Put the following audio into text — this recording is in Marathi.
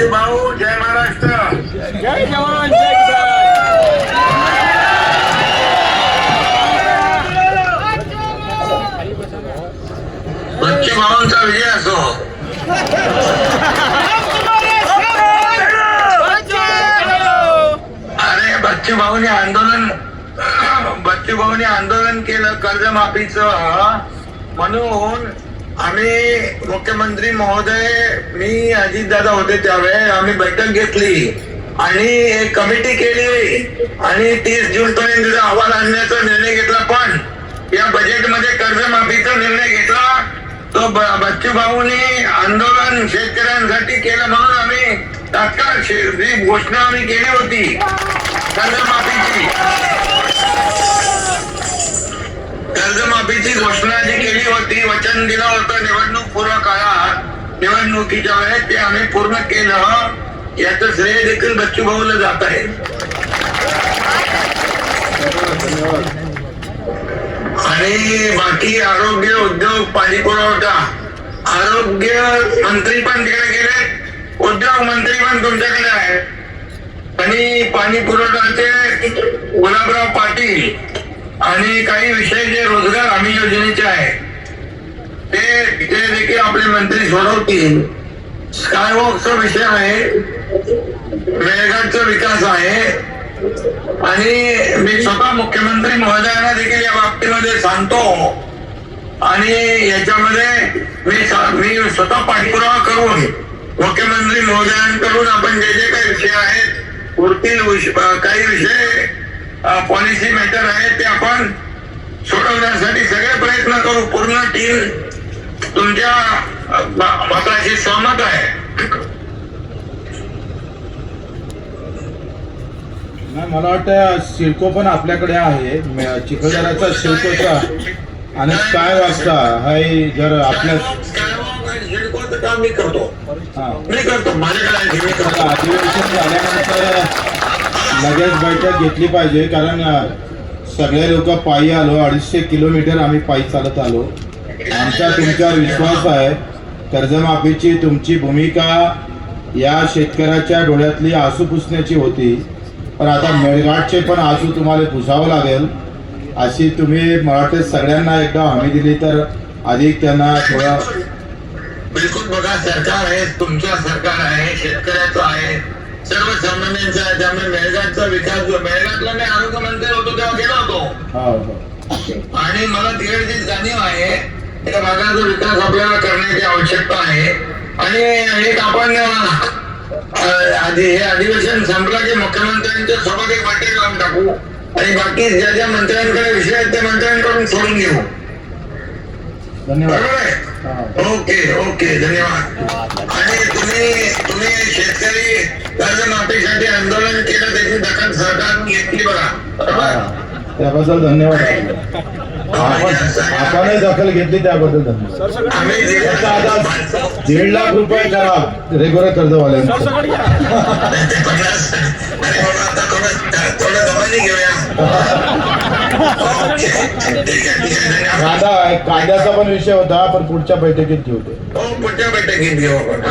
बच्चू भाऊ जय महाराष्ट्र. जय जवान जय किसान. बच्चू भाऊंचा विजय असो. अरे बच्चू भाऊने आंदोलन केलं कर्जमाफीचं, म्हणून आम्ही मुख्यमंत्री महोदय, मी अजितदादा होते त्यावेळेस आम्ही बैठक घेतली आणि एक कमिटी केली आणि 30 जून पर्यंत अहवाल आणण्याचा निर्णय घेतला. पण या बजेटमध्ये कर्जमाफीचा निर्णय घेतला तो बच्चू भाऊनी आंदोलन शेतकऱ्यांसाठी केलं, म्हणून आम्ही तात्काळ जी घोषणा आम्ही केली होती कर्जमाफीची घोषणा जी केली होती, वचन दिलं होतं निवडणूक पूर्व काळात, निवडणुकीच्या वेळेस ते आम्ही पूर्ण केलं. याचं श्रेय देखील बच्चू भाऊला जात आहे. आणि बाकी आरोग्य, उद्योग, पाणी पुरवठा, आरोग्य मंत्री पण तिकडे गेले, उद्योग मंत्री पण तुमच्याकडे आहे, आणि पाणी पुरवठ्याचे गुलाबराव पाटील आणि काही विषय जे रोजगार हमी योजनेचे आहे ते देखील आपले मंत्री सोडवतील. स्कायवॉकचा विषय आहे, मेळघाटचा विकास आहे, आणि मी स्वतः मुख्यमंत्री महोदयांना देखील या बाबतीमध्ये सांगतो आणि याच्यामध्ये मी स्वतः पाठपुरावा करून मुख्यमंत्री महोदयांकडून आपण जे जे काही विषय आहेत, उरतील काही विषय पॉलिसी मॅटर आहे ते आपण सोडवण्यासाठी सगळे प्रयत्न करू. पूर्ण टीम तुमच्या मताशी सहमत आहे. मला वाटतं सिडको पण आपल्याकडे आहे, चिखलदराचा सिडकोचा आणि काय वाजता हाय. जर आपल्या काम मी करतो माझ्याकडे अधिवेशन झाल्यानंतर लगेच बैठक घेतली पाहिजे, कारण सगळे लोक पायी आलो, 250 किलोमीटर आम्ही पायी चालत आलो. आमचा तुमच्यावर विश्वास आहे. कर्जमाफीची तुमची भूमिका या शेतकऱ्याच्या डोळ्यातली आसू पुसण्याची होती, पण आता मेळघाटचे पण आसू तुम्हाला पुसावं लागेल. अशी तुम्ही मराठी सगळ्यांना एकदा हमी दिली तर अधिक त्यांना थोडा. बिलकुल. बघा, सरकार आहे, तुमचं सरकार आहे, शेतकऱ्याचं आहे, सर्वसामान्यांचा आहे. त्यामुळे मेळघाटचा विकास, मेळघाटला मी आरोग्य मंत्री होतो तेव्हा गेलो होतो आणि मला तिकडची जाणीव आहे त्या भागाचा विकास आपल्याला करण्याची आवश्यकता आहे. आणि एक आपण हे अधिवेशन संपलं की मुख्यमंत्र्यांच्या सोबत एक बैठक लावून टाकू आणि बाकी ज्या ज्या मंत्र्यांकडे विषय आहेत त्या मंत्र्यांकडून सोडून घेऊ. धन्यवाद. ओके ओके, धन्यवाद. आणि तुम्ही शेतकरी कर्जमाफीसाठी आंदोलन केलं, त्याची दखल सरकारने घेतली बघा, बरोबर? त्याबद्दल धन्यवाद. आपणही दखल घेतली त्याबद्दल धन्यवाद. आम्ही 1.5 लाख रुपये करा रेग्युलर कर्जवाल्यांना. थोडं दबाणी घेऊया. कायद्याचा पण विषय होता, पण पुढच्या बैठकीत घेऊ. पुढच्या बैठकीत घेऊ आपण.